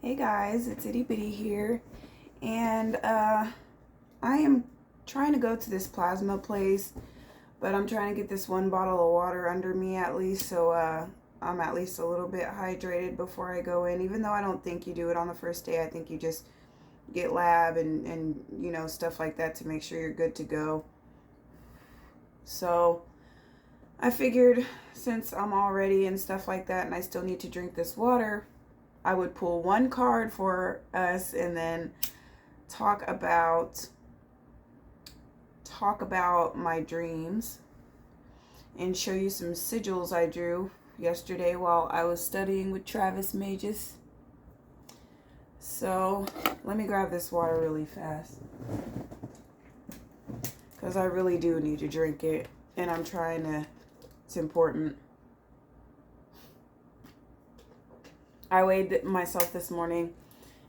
Hey guys, it's Itty Bitty here, and I am trying to go to this plasma place, but I'm trying to get this one bottle of water under me at least, so I'm at least a little bit hydrated before I go in, even though I don't think you do it on the first day. I think you just get lab and stuff like that to make sure you're good to go. So I figured since I'm all ready and stuff like that, and I still need to drink this water, I would pull one card for us and then talk about my dreams and show you some sigils I drew yesterday while I was studying with Travis Mages. So let me grab this water really fast because I really do need to drink it, and it's important. I weighed myself this morning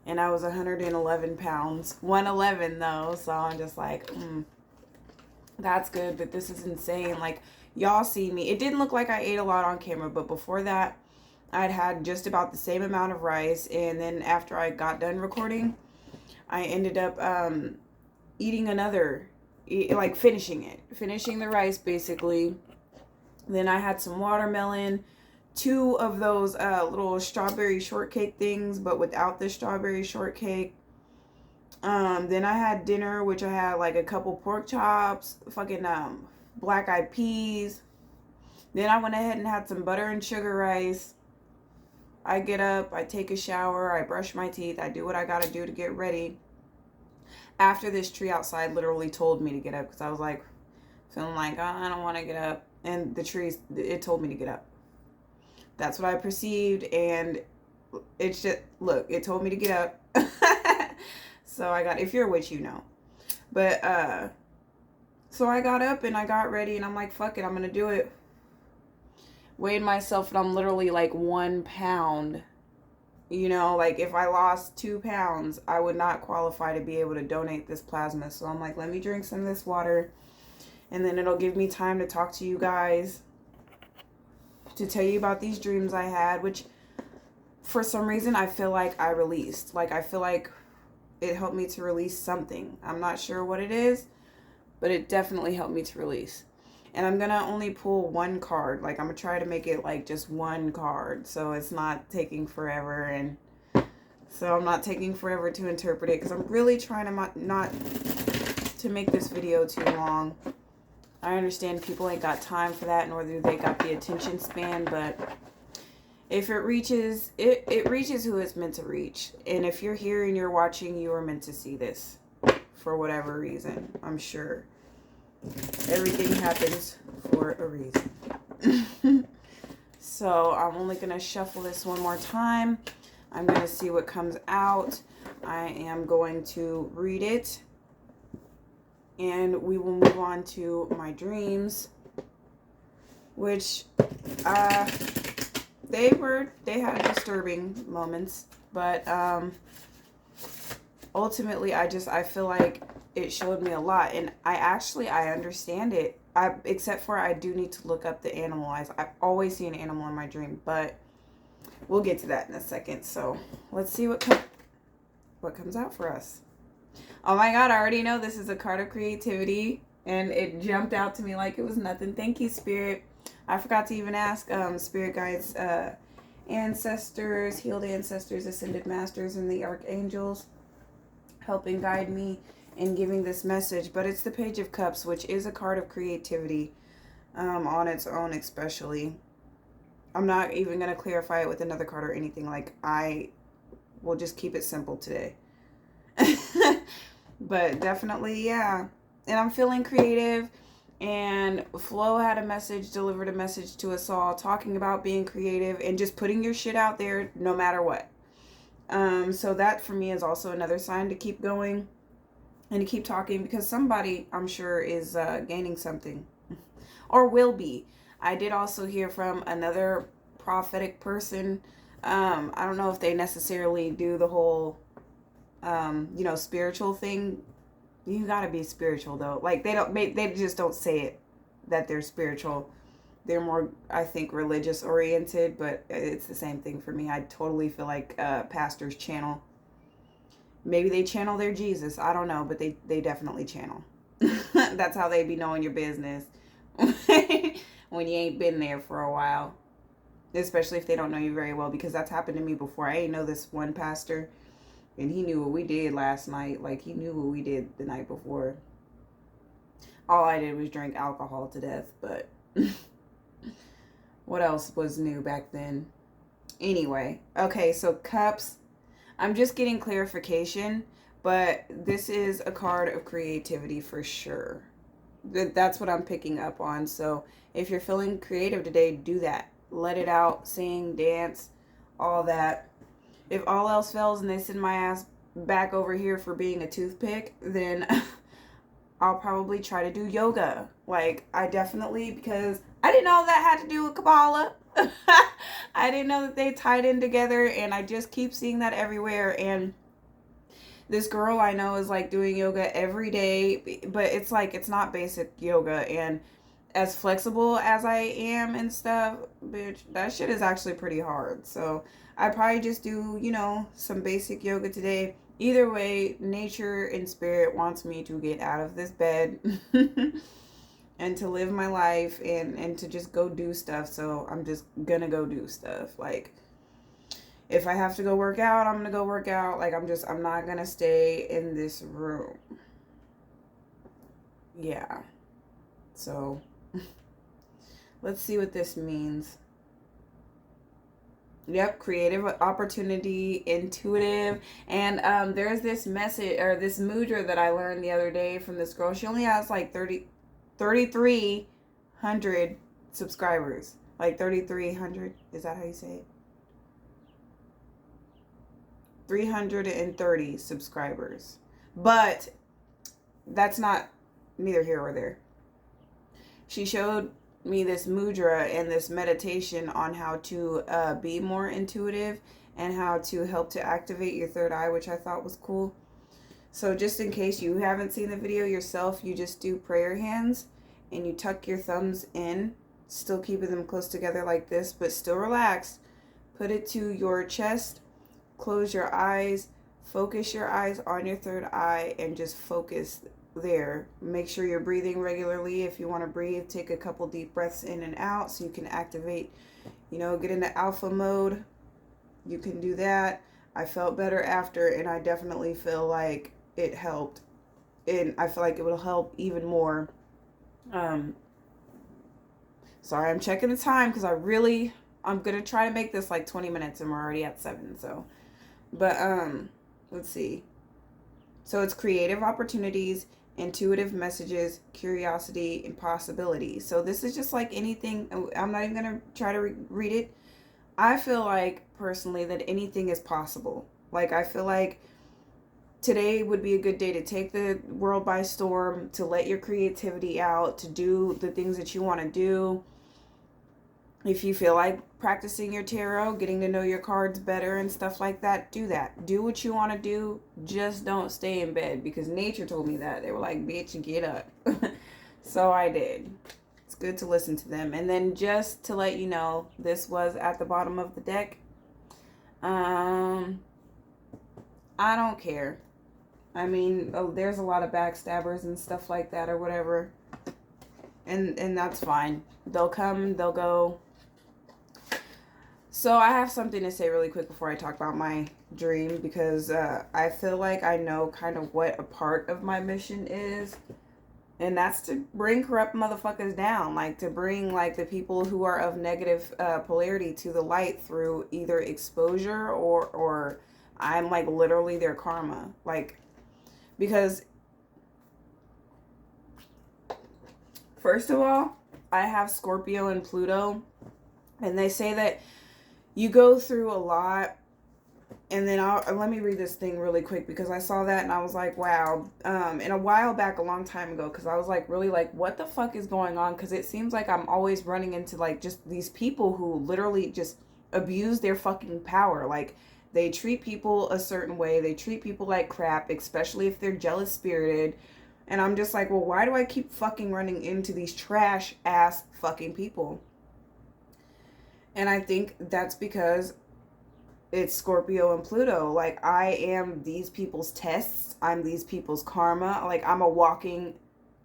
and I was 111 pounds. 111 though, so I'm just like, that's good, but this is insane. Like, y'all see me. It didn't look like I ate a lot on camera, but before that, I'd had just about the same amount of rice, and then after I got done recording, I ended up eating another, like finishing the rice basically. Then I had some watermelon, 2 of those little strawberry shortcake things, but without the strawberry shortcake. Then I had dinner, which I had like a couple pork chops, fucking black eyed peas. Then I went ahead and had some butter and sugar rice. I get up, I take a shower, I brush my teeth, I do what I gotta do to get ready. After this tree outside literally told me to get up because I was like feeling like, oh, I don't want to get up. And the tree, it told me to get up. That's what I perceived, and it's just, look, it told me to get up. So I got, if you're a witch, you know. But, so I got up and I got ready, and I'm like, fuck it, I'm gonna do it. Weighed myself, and I'm literally like 1 pound. You know, like if I lost 2 pounds, I would not qualify to be able to donate this plasma. So I'm like, let me drink some of this water, and then it'll give me time to talk to you guys, to tell you about these dreams I had, which for some reason I feel like I released. Like, I feel like it helped me to release something. I'm not sure what it is, but it definitely helped me to release. And I'm gonna only pull one card. Like, I'm gonna try to make it like just one card, so it's not taking forever, and so I'm not taking forever to interpret it, because I'm really trying to not to make this video too long. I understand people ain't got time for that, nor do they got the attention span, but if it reaches, it reaches who it's meant to reach. And if you're here and you're watching, you are meant to see this for whatever reason. I'm sure everything happens for a reason. So I'm only going to shuffle this one more time. I'm going to see what comes out. I am going to read it, and we will move on to my dreams, which they had disturbing moments, but ultimately I feel like it showed me a lot, and I understand it. Except for I do need to look up the animal eyes. I always see an animal in my dream, but we'll get to that in a second. So let's see what comes out for us. Oh my God, I already know this is a card of creativity, and it jumped out to me like it was nothing. Thank you, Spirit. I forgot to even ask Spirit guides, ancestors, healed ancestors, ascended masters, and the archangels helping guide me in giving this message. But it's the Page of Cups, which is a card of creativity on its own especially. I'm not even going to clarify it with another card or anything. Like, I will just keep it simple today. But definitely, yeah. And I'm feeling creative. And Flo had a message, delivered a message to us all, talking about being creative and just putting your shit out there no matter what. So that for me is also another sign to keep going and to keep talking, because somebody, I'm sure, is gaining something or will be. I did also hear from another prophetic person. I don't know if they necessarily do the whole spiritual thing. You gotta be spiritual though. Like, they just don't say it that they're spiritual. They're more, I think, religious oriented, but it's the same thing for me. I totally feel like pastors channel. Maybe they channel their Jesus. I don't know, but they definitely channel. That's how they be knowing your business when you ain't been there for a while. Especially if they don't know you very well, because that's happened to me before. I ain't know this one pastor, and he knew what we did last night. Like, he knew what we did the night before. All I did was drink alcohol to death, but what else was new back then? Anyway, okay, so cups. I'm just getting clarification, but this is a card of creativity for sure. That's what I'm picking up on. So if you're feeling creative today, do that. Let it out, sing, dance, all that. If all else fails and they send my ass back over here for being a toothpick, then I'll probably try to do yoga. Like, I definitely, because I didn't know that had to do with Kabbalah. I didn't know that they tied in together, and I just keep seeing that everywhere. And this girl I know is like doing yoga every day, but it's like, it's not basic yoga. And as flexible as I am and stuff, bitch, that shit is actually pretty hard. So I probably just do, some basic yoga today. Either way, nature and spirit wants me to get out of this bed and to live my life and to just go do stuff. So I'm just gonna go do stuff. Like, if I have to go work out, I'm gonna go work out. Like, I'm not gonna stay in this room. Yeah. So let's see what this means. Yep, creative opportunity, intuitive. And there's this message, or this mudra that I learned the other day from this girl. She only has like 3,300 subscribers. Like 3,300. Is that how you say it? 330 subscribers. But that's not neither here or there. She showed me this mudra and this meditation on how to be more intuitive and how to help to activate your third eye, which I thought was cool. So just in case you haven't seen the video yourself, you just do prayer hands and you tuck your thumbs in, still keeping them close together like this, but still relaxed. Put it to your chest, close your eyes, focus your eyes on your third eye, and just focus there. Make sure you're breathing regularly. If you want to breathe, take a couple deep breaths in and out so you can activate, get into alpha mode. You can do that. I felt better after, and I definitely feel like it helped, and I feel like it will help even more. Sorry, I'm checking the time because I'm gonna try to make this like 20 minutes and we're already at 7. So, but let's see. So it's creative opportunities, intuitive messages, curiosity, and possibility. So this is just like anything. I'm not even going to try to read it. I feel like, personally, that anything is possible. Like, I feel like today would be a good day to take the world by storm, to let your creativity out, to do the things that you want to do. If you feel like practicing your tarot, getting to know your cards better and stuff like that, do that. Do what you want to do. Just don't stay in bed, because nature told me that. They were like, bitch, get up. So I did. It's good to listen to them. And then just to let you know, this was at the bottom of the deck. I don't care. I mean, there's a lot of backstabbers and stuff like that or whatever. And that's fine. They'll come, they'll go. So I have something to say really quick before I talk about my dream, because I feel like I know kind of what a part of my mission is. And that's to bring corrupt motherfuckers down. Like, to bring like the people who are of negative polarity to the light through either exposure or I'm like literally their karma. Like, because first of all, I have Scorpio and Pluto, and they say that you go through a lot. And then let me read this thing really quick, because I saw that and I was like, wow. And a while back, a long time ago, because I was like, really like, what the fuck is going on? Because it seems like I'm always running into like just these people who literally just abuse their fucking power. Like, they treat people a certain way. They treat people like crap, especially if they're jealous spirited. And I'm just like, well, why do I keep fucking running into these trash ass fucking people? And I think that's because it's Scorpio and Pluto. Like, I am these people's tests. I'm these people's karma. Like, I'm a walking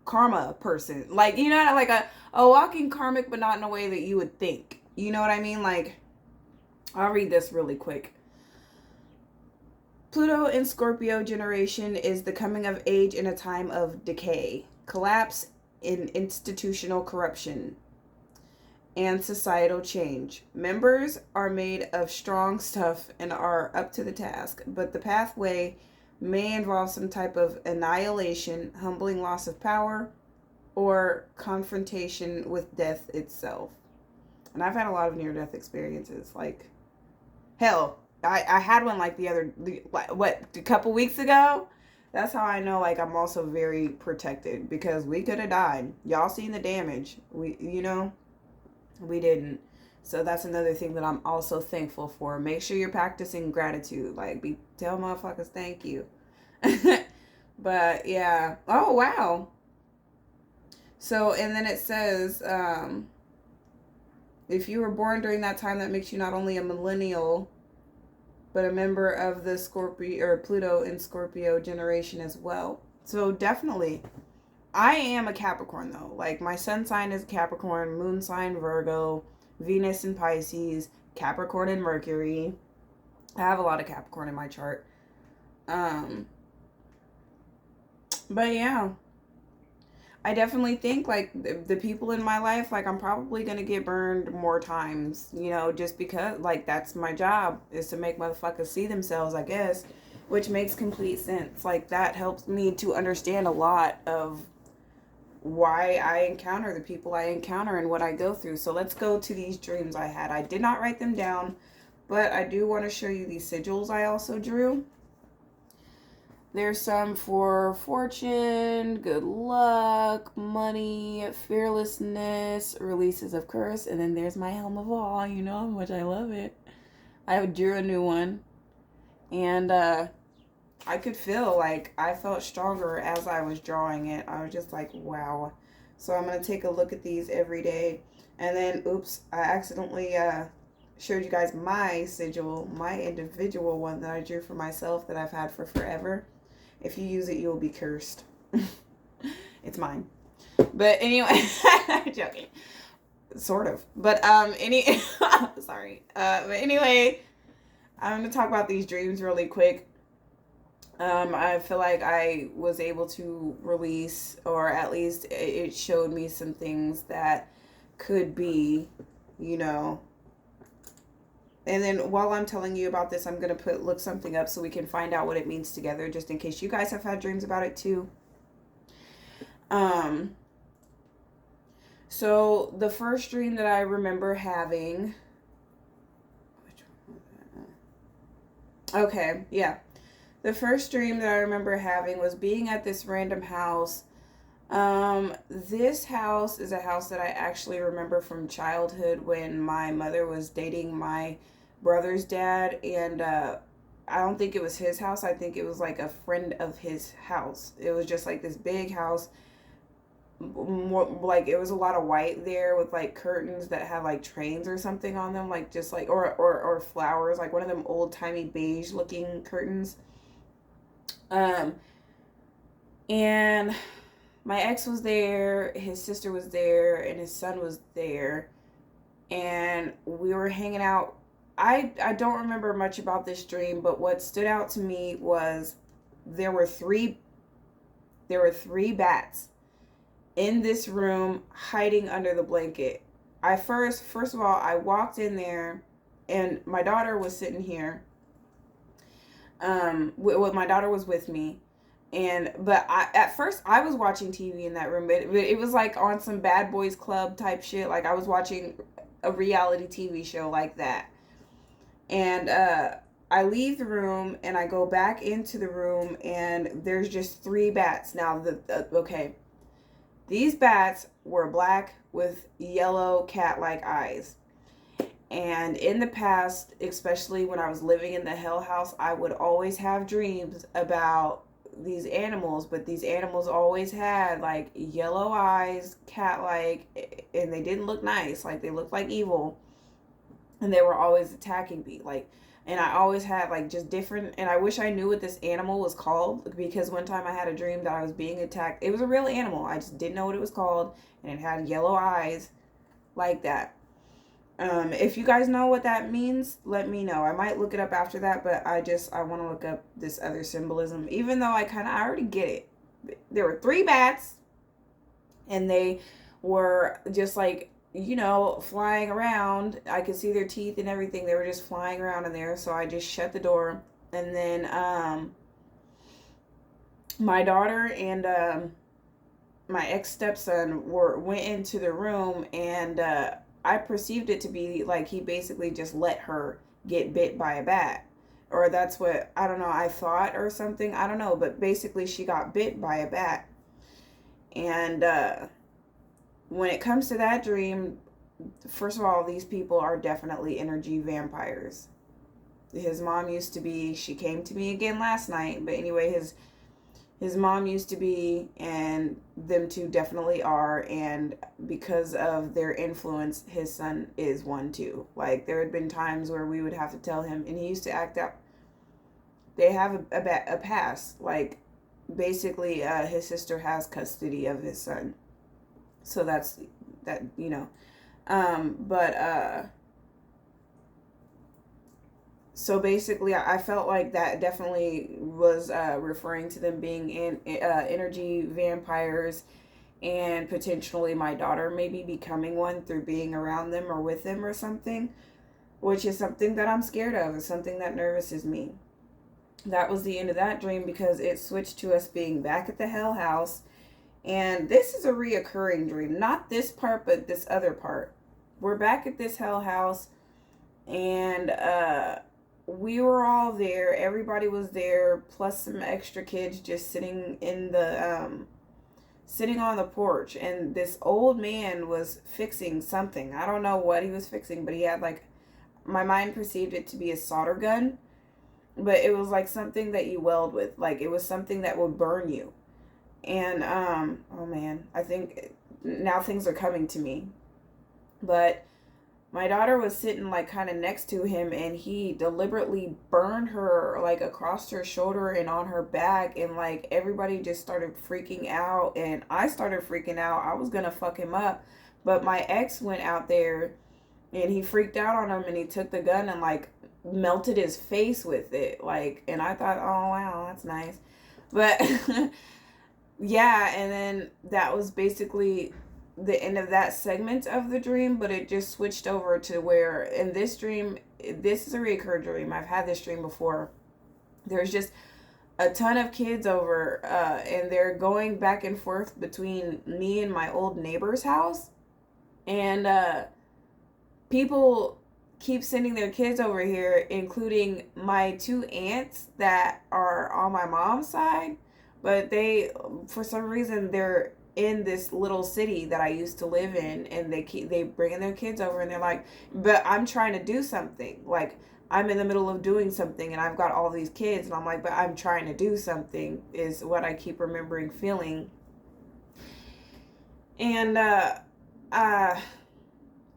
karma person. Like, you know, like a walking karmic, but not in a way that you would think. You know what I mean? Like, I'll read this really quick. Pluto in Scorpio generation is the coming of age in a time of decay, collapse in institutional corruption, and societal change. Members are made of strong stuff and are up to the task, but the pathway may involve some type of annihilation, humbling loss of power, or confrontation with death itself. And I've had a lot of near death experiences. Like, hell, I had one like a couple weeks ago. That's how I know, like, I'm also very protected because we could have died. Y'all seen the damage. We didn't. So that's another thing that I'm also thankful for. Make sure you're practicing gratitude. Like, tell motherfuckers thank you. But yeah. Oh, wow. So, and then it says, if you were born during that time, that makes you not only a millennial, but a member of the Scorpio or Pluto in Scorpio generation as well. So definitely, I am a Capricorn though. Like, my sun sign is Capricorn, moon sign Virgo, Venus in Pisces, Capricorn and Mercury. I have a lot of Capricorn in my chart. But yeah, I definitely think, like, the people in my life, like, I'm probably going to get burned more times, just because, like, that's my job, is to make motherfuckers see themselves, I guess, which makes complete sense. Like, that helps me to understand a lot of why I encounter the people I encounter and what I go through. So let's go to these dreams I had. I did not write them down, but I do want to show you these sigils I also drew. There's some for fortune, good luck, money, fearlessness, releases of curse, and then there's my helm of awe. You know how much I love it. I drew a new one, and I could feel, like, I felt stronger as I was drawing it. I was just like, wow. So I'm going to take a look at these every day. And then, oops, I accidentally showed you guys my sigil, my individual one that I drew for myself that I've had for forever. If you use it, you will be cursed. It's mine. But anyway, I'm joking. Sort of. But sorry. But anyway, I'm going to talk about these dreams really quick. I feel like I was able to release, or at least it showed me some things that could be, And then while I'm telling you about this, I'm going to look something up so we can find out what it means together, just in case you guys have had dreams about it too. So the first dream that I remember having... Okay, yeah. The first dream that I remember having was being at this random house. This house is a house that I actually remember from childhood when my mother was dating my brother's dad, and I don't think it was his house. I think it was like a friend of his house. It was just like this big house. More like, it was a lot of white there with like curtains that had like trains or something on them, like just like or flowers, like one of them old timey beige looking curtains. And my ex was there, his sister was there, and his son was there, and we were hanging out. I don't remember much about this dream, but what stood out to me was there were three bats in this room hiding under the blanket. First of all, I walked in there, and my daughter was sitting here. My daughter was with me, but at first I was watching TV in that room, but it was like on some Bad Boys Club type shit. Like, I was watching a reality TV show like that. And I leave the room and I go back into the room, and there's just three bats. Now, okay, these bats were black with yellow cat-like eyes. And in the past, especially when I was living in the Hell House, I would always have dreams about these animals, but these animals always had like yellow eyes, cat-like, and they didn't look nice. Like, they looked like evil. and they were always attacking me, like, and I always had like just different, and I wish I knew what this animal was called, because one time I had a dream that I was being attacked. It was a real animal, I just didn't know what it was called, and it had yellow eyes like that. If you guys know what that means, let me know. I might look it up after that, but I want to look up this other symbolism, even though I already get it. There were 3 bats, and they were just like, flying around. I could see their teeth and everything. They were just flying around in there. So I just shut the door. And then my daughter and my ex stepson went into the room, and I perceived it to be like he basically just let her get bit by a bat. Or that's what, I don't know, I thought or something. I don't know. But basically, she got bit by a bat. And when it comes to that dream, first of all, these people are definitely energy vampires. His mom used to be, she came to me again last night, but anyway, his mom used to be, and them two definitely are, and because of their influence, his son is one too. Like, there had been times where we would have to tell him, and he used to act out. They have a past. Like, basically, his sister has custody of his son. So that's that, but so basically, I felt like that definitely was referring to them being energy vampires, and potentially my daughter maybe becoming one through being around them or with them or something, which is something that I'm scared of. It's something that nervouses me. That was the end of that dream, because it switched to us being back at the Hell House. And this is a reoccurring dream. Not this part, but this other part. We're back at this Hell House, and we were all there. Everybody was there, plus some extra kids just sitting in the sitting on the porch. And this old man was fixing something. I don't know what he was fixing, but he had, like, my mind perceived it to be a solder gun, but it was like something that you weld with. Like, it was something that would burn you. And oh man, I think now things are coming to me. But my daughter was sitting like kind of next to him, and he deliberately burned her like across her shoulder and on her back, and like everybody just started freaking out, and I started freaking out. I was gonna fuck him up, but my ex went out there, and he freaked out on him, and he took the gun and like melted his face with it, like, and I thought, oh wow, that's nice. But yeah, and then that was basically the end of that segment of the dream, but it just switched over to where in this dream, this is a recurring dream. I've had this dream before. There's just a ton of kids over, and they're going back and forth between me and my old neighbor's house, and people keep sending their kids over here, including my 2 aunts that are on my mom's side, but they, for some reason, they're in this little city that I used to live in, and they bringing their kids over, and they're like, but I'm trying to do something, like, I'm in the middle of doing something, and I've got all these kids, and I'm like, but I'm trying to do something, is what I keep remembering feeling. And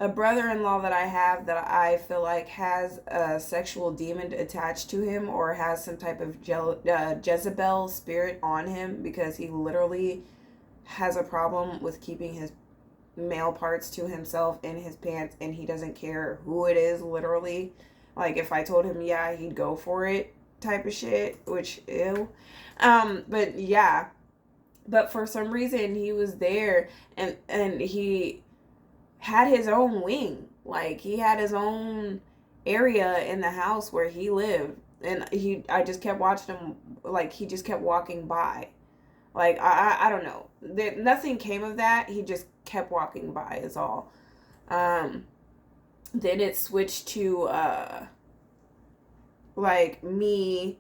a brother-in-law that I have that I feel like has a sexual demon attached to him, or has some type of Jezebel spirit on him, because he literally has a problem with keeping his male parts to himself in his pants, and he doesn't care who it is, literally. Like, if I told him, yeah, he'd go for it type of shit, which, ew. But yeah. But for some reason, he was there, and he had his own wing. Like, he had his own area in the house where he lived. And I just kept watching him, like, he just kept walking by. Like, I don't know. Nothing came of that. He just kept walking by is all. Then it switched to, like, me.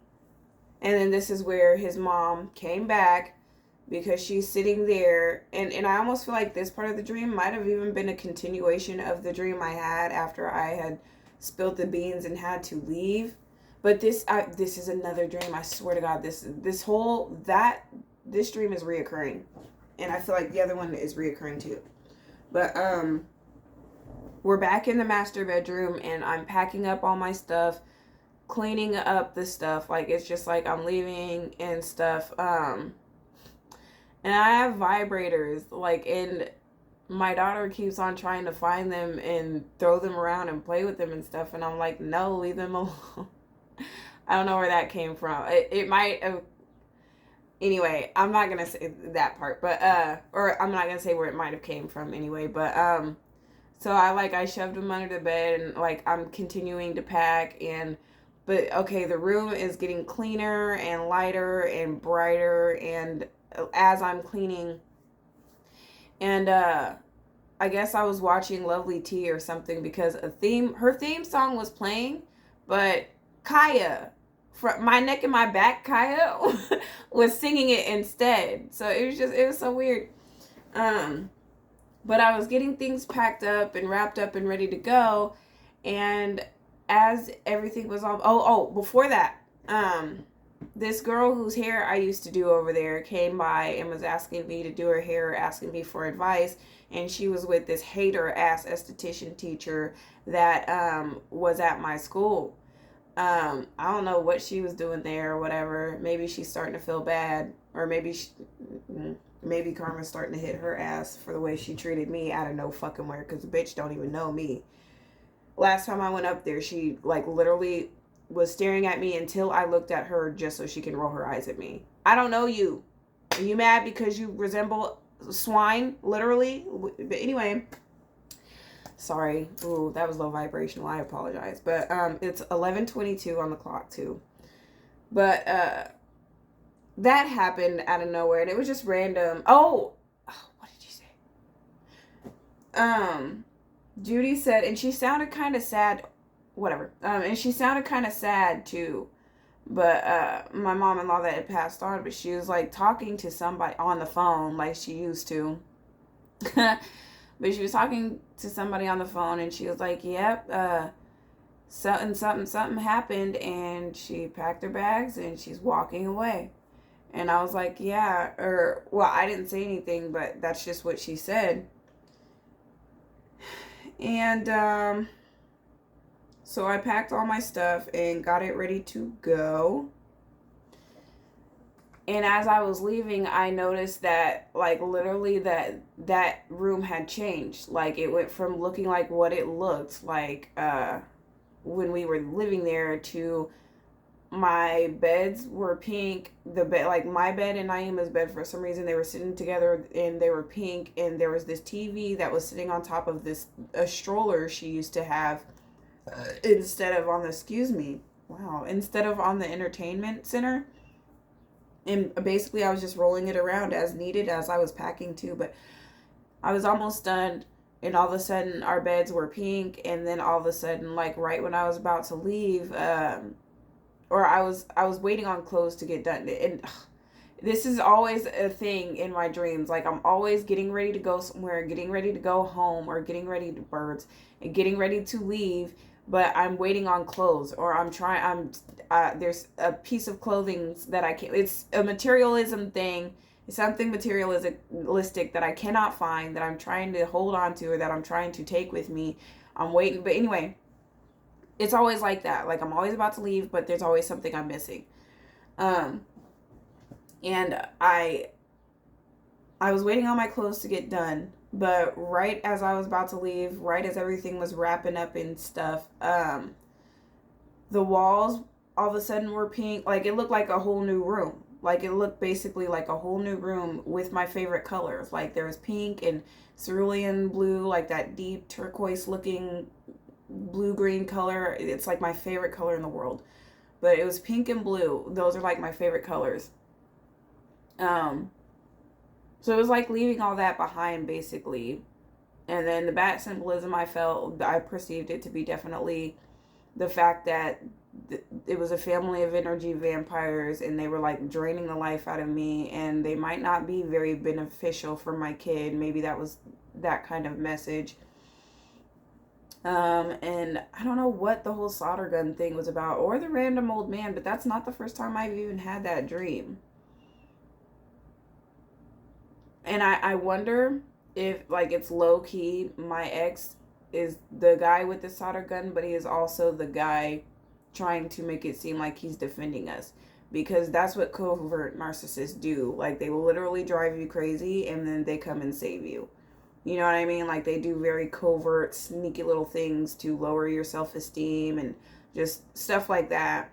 And then this is where his mom came back, because she's sitting there, and I almost feel like this part of the dream might have even been a continuation of the dream I had after I had spilled the beans and had to leave. But this is another dream. I swear to God, this dream is reoccurring, and I feel like the other one is reoccurring too. But we're back in the master bedroom, and I'm packing up all my stuff, cleaning up the stuff. Like, it's just like I'm leaving and stuff. And I have vibrators, like, and my daughter keeps on trying to find them and throw them around and play with them and stuff. And I'm like, no, leave them alone. I don't know where that came from. It might have. Anyway, I'm not gonna say that part, but or I'm not gonna say where it might have came from anyway. But so I shoved them under the bed, and like I'm continuing to pack, and but okay, the room is getting cleaner and lighter and brighter, and as I'm cleaning, and I guess I was watching Lovely Tea or something, because her theme song was playing, but Kaya, from My Neck and My Back, Kaya was singing it instead. So it was so weird. But I was getting things packed up and wrapped up and ready to go, and as everything was all before that, this girl whose hair I used to do over there came by and was asking me to do her hair, asking me for advice, and she was with this hater ass esthetician teacher that was at my school. I don't know what she was doing there or whatever. Maybe she's starting to feel bad, or maybe karma's starting to hit her ass for the way she treated me out of no fucking where, because the bitch don't even know me. Last time I went up there, she like literally was staring at me until I looked at her just so she can roll her eyes at me. I don't know you. Are you mad because you resemble swine, literally? But anyway, sorry. Ooh, that was low vibrational. I apologize. But it's 11:22 on the clock too. But that happened out of nowhere, and it was just random. Oh, what did you say? Judy said, and she sounded kind of sad. Whatever. And she sounded kind of sad too. But my mom-in-law that had passed on, but she was like talking to somebody on the phone like she used to. But she was talking to somebody on the phone, and she was like, yep, something happened, and she packed her bags and she's walking away. And I was like, yeah, well, I didn't say anything, but that's just what she said. And so I packed all my stuff and got it ready to go. And as I was leaving, I noticed that, like, literally that room had changed. Like, it went from looking like what it looked like when we were living there to my beds were pink. The bed, like my bed and Naima's bed, for some reason, they were sitting together and they were pink. And there was this TV that was sitting on top of a stroller she used to have instead of on the entertainment center. And basically I was just rolling it around as needed as I was packing too. But I was almost done, and all of a sudden our beds were pink. And then all of a sudden, like right when I was about to leave, or I was waiting on clothes to get done. And this is always a thing in my dreams. Like, I'm always getting ready to go somewhere, getting ready to go home, or getting ready to birds and getting ready to leave, but I'm waiting on clothes, or there's a piece of clothing that I can't. It's a materialism thing. It's something materialistic that I cannot find, that I'm trying to hold on to, or that I'm trying to take with me. I'm waiting. But anyway, it's always like that. Like, I'm always about to leave, but there's always something I'm missing. And I was waiting on my clothes to get done, but right as I was about to leave, right as everything was wrapping up and stuff, the walls all of a sudden were pink. Like, it looked like a whole new room. Like, it looked basically like a whole new room with my favorite colors. Like, there was pink and cerulean blue, like that deep turquoise looking blue-green color. It's like my favorite color in the world. But it was pink and blue. Those are like my favorite colors. So it was like leaving all that behind, basically. And then the bat symbolism, I perceived it to be definitely the fact that it was a family of energy vampires, and they were like draining the life out of me, and they might not be very beneficial for my kid. Maybe that was that kind of message. And I don't know what the whole solder gun thing was about, or the random old man, but that's not the first time I've even had that dream. And I wonder if, like, it's low-key my ex is the guy with the solder gun, but he is also the guy trying to make it seem like he's defending us, because that's what covert narcissists do. Like, they will literally drive you crazy and then they come and save you. You know what I mean? Like, they do very covert, sneaky little things to lower your self-esteem and just stuff like that.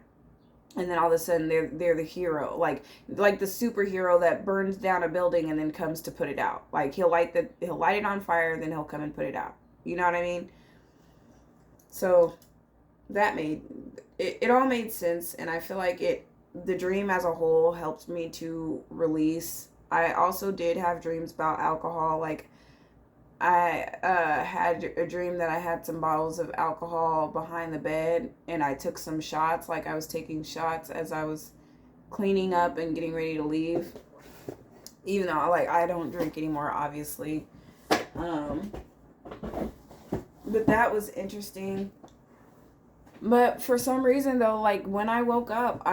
And then all of a sudden they're the hero, like the superhero that burns down a building and then comes to put it out. Like, he'll light it on fire, then he'll come and put it out. You know what I mean? So that made it all made sense, and I feel like the dream as a whole helped me to release. I also did have dreams about alcohol. Like, I had a dream that I had some bottles of alcohol behind the bed, and I took some shots. Like, I was taking shots as I was cleaning up and getting ready to leave. Even though, like, I don't drink anymore, obviously. But that was interesting. But for some reason, though, like, when I woke up,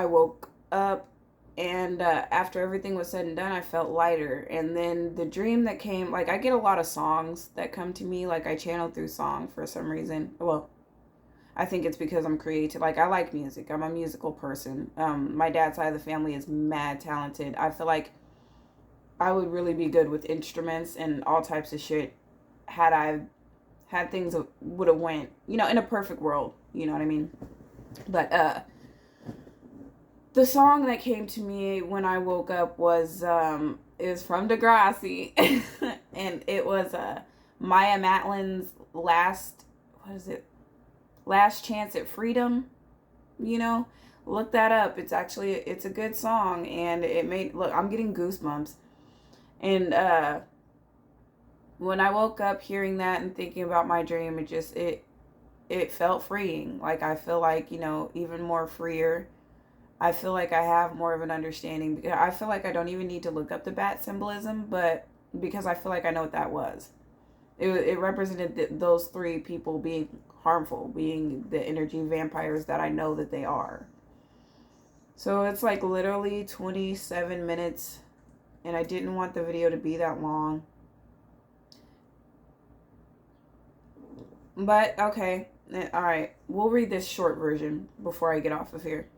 and after everything was said and done, I felt lighter. And then the dream that came, like, I get a lot of songs that come to me. Like, I channel through song for some reason. Well, I think it's because I'm creative. Like, I like music. I'm a musical person. My dad's side of the family is mad talented. I feel like I would really be good with instruments and all types of shit had I had things that would have went, in a perfect world. You know what I mean? But, the song that came to me when I woke up was, it was from Degrassi, and it was, Maya Matlin's Last Chance at Freedom, look that up. It's a good song, and I'm getting goosebumps, and, when I woke up hearing that and thinking about my dream, it felt freeing. Like, I feel like, even more freer. I feel like I have more of an understanding. I feel like I don't even need to look up the bat symbolism, but because I feel like I know what that was. It represented those three people being harmful, being the energy vampires that I know that they are. So it's like literally 27 minutes, and I didn't want the video to be that long. But, okay. Alright, we'll read this short version before I get off of here.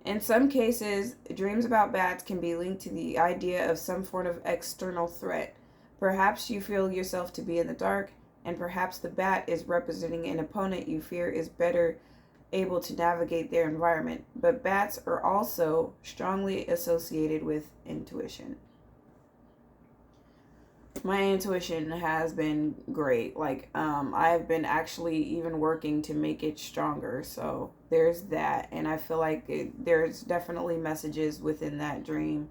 In some cases, dreams about bats can be linked to the idea of some form of external threat. Perhaps you feel yourself to be in the dark, and perhaps the bat is representing an opponent you fear is better able to navigate their environment. But bats are also strongly associated with intuition. My intuition has been great. Like, I've been actually even working to make it stronger. So there's that. And I feel like there's definitely messages within that dream.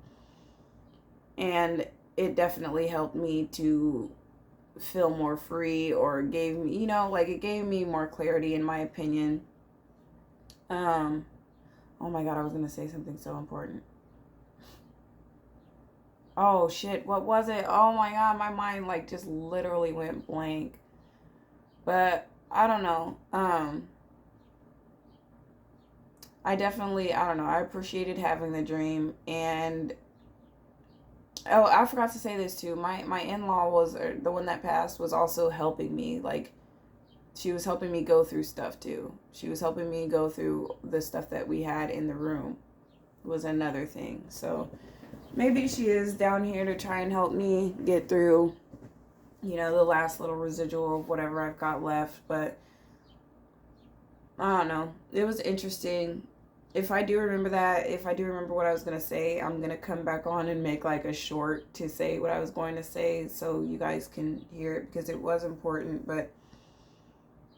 And it definitely helped me to feel more free, or gave me, it gave me more clarity, in my opinion. Oh my God, I was going to say something so important. Oh shit, what was it? Oh my God, my mind just literally went blank. But I don't know. I don't know. I appreciated having the dream. And oh, I forgot to say this too. My in-law was, the one that passed, was also helping me. Like, she was helping me go through stuff too. She was helping me go through the stuff that we had in the room. Was another thing. So maybe she is down here to try and help me get through, the last little residual of whatever I've got left. But I don't know. It was interesting. If I do remember what I was going to say, I'm going to come back on and make a short to say what I was going to say so you guys can hear it, because it was important. But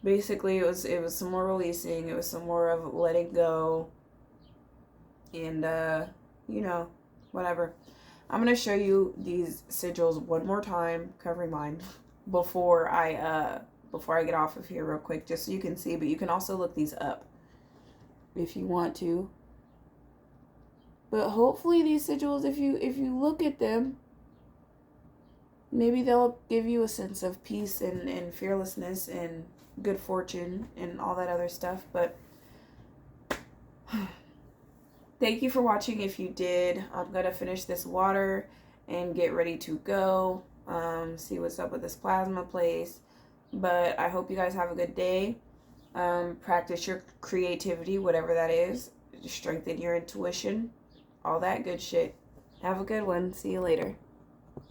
basically it was some more releasing. It was some more of letting go. And, whatever. I'm going to show you these sigils one more time, covering mine, before I get off of here real quick, just so you can see. But you can also look these up if you want to. But hopefully these sigils, if you look at them, maybe they'll give you a sense of peace and fearlessness and good fortune and all that other stuff. But thank you for watching. If you did, I'm going to finish this water and get ready to go. See what's up with this plasma place. But I hope you guys have a good day. Practice your creativity, whatever that is. Strengthen your intuition. All that good shit. Have a good one. See you later.